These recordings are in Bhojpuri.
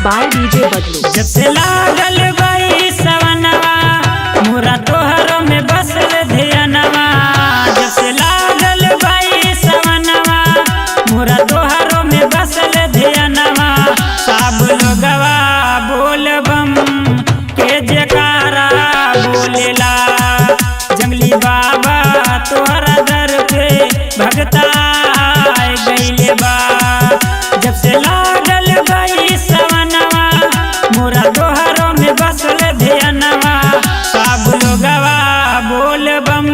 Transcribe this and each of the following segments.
बाय डीजे बदलू। जब से लागल बाई सवनवा मोरा तोहरों में बसल धियनवा। जब से लागल बाई सवनवा मोरा तोहरों में बसल धियनवा। सब लोगवा बोल बम के जयकारा बोलेला। जंगली बाबा तोहरा दर पे भगता गइले बा। जब से लागल बाई सवनवा मोरा तोहरों में बसल धियनवा। सब लोगवा बोल बम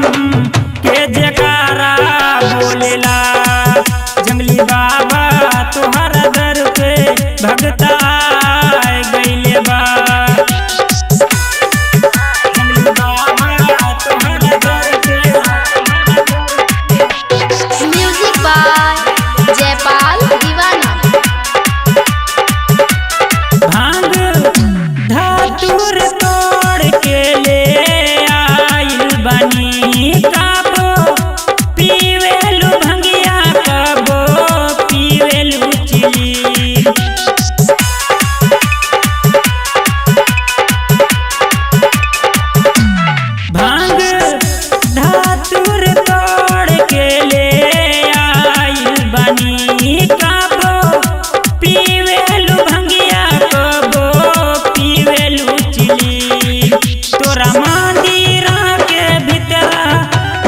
के जयकारा बोलेला। जंगली बाबा तोहरा दर पे भगता गइले बा। जंगली बाबा तोहरा दर पे। म्यूजिक बाय जयपाल दीवाना। भांग धतूर तोड़ के ले आइल बनी। कबो पीवेलु भंगिया कबो पीवेलु चिली। भांग धतूर तोड़ के ले आइल बनी। कबो पीवेलु भंगिया कबो पीवेलु चिली। तोरा मंदिरा के भीतरा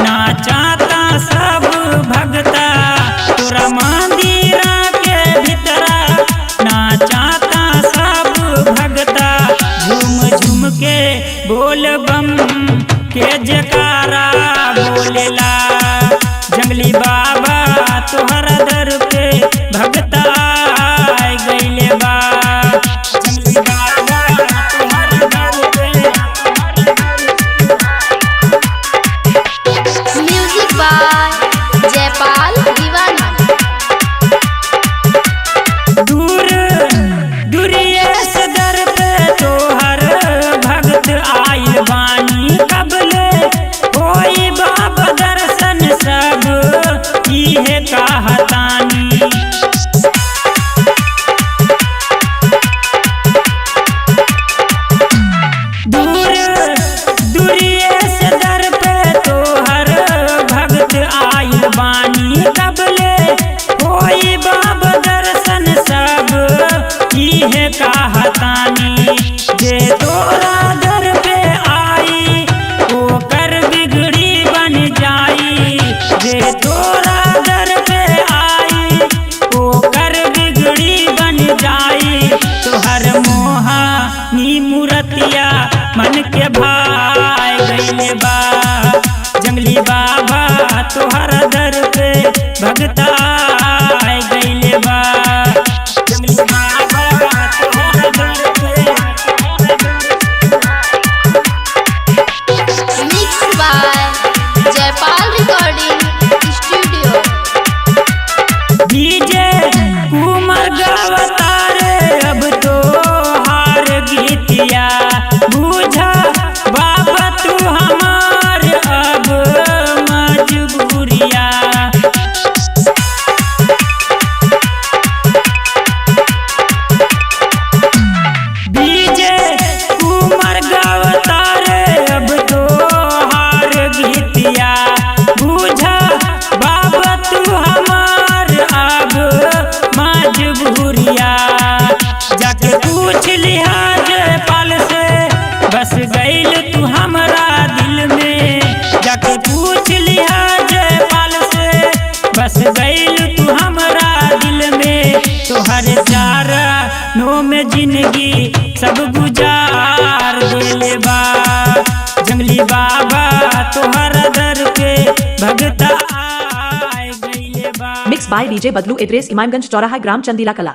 नाचाता सब भगता। तोरा मंदिरा के भीतरा नाचाता सब भगता। झूम झूम के बोल बम के जयकारा बोलेला। जंगली बाबा तोहरा दर पे भगता गइले बा। जंगली बाबा तोहरा दर पे। म्यूजिक बाय जयपाल दीवाना। दूर दूरिये से दर पे तोहर भगत आइल बानी। कबले होई बाबा दर्शन सब इहे कहतानी। दूर दूरिये से दर पे तोहर भगत आइल बानी। कबले होई बाबा दर्शन सब इहे कहतानी। जे तोरा दर पे आई ओकर बिगड़ी बन जाई। जे तोरा दर पे आई ओकर बिगड़ी बन जाई। तोहर मोहानी मूर्तिया मन के भाई गइले बा। जंगली बाबा तोहरा दर पे भगता गइले बा। जंगली बाबा तोहरा दर पे। Mix by Jaipal recording studio. DJ Kumar गावता रे अब तो हार गीतिया। बुझा बाबा तू हमार अब मजबूरिया। डीजे कुमार गावता रे अब तो हार गीतिया। बुझा बाबा तू हमार अब मजबूरिया। जाके पूछ लिहा जयपाल से बस गइल तू हमरा दिल में। जाके पूछ लिहा जयपाल से बस गइल तू हमरा दिल में। तोहर चारों में जिंदगी सब गुजार देले बा। जंगली बाबा तोहरा दर पे भगता गइले बा। मिक्स बाय डीजे बदलू। एड्रेस इमामगंज चौराहा ग्राम चंदीला कला।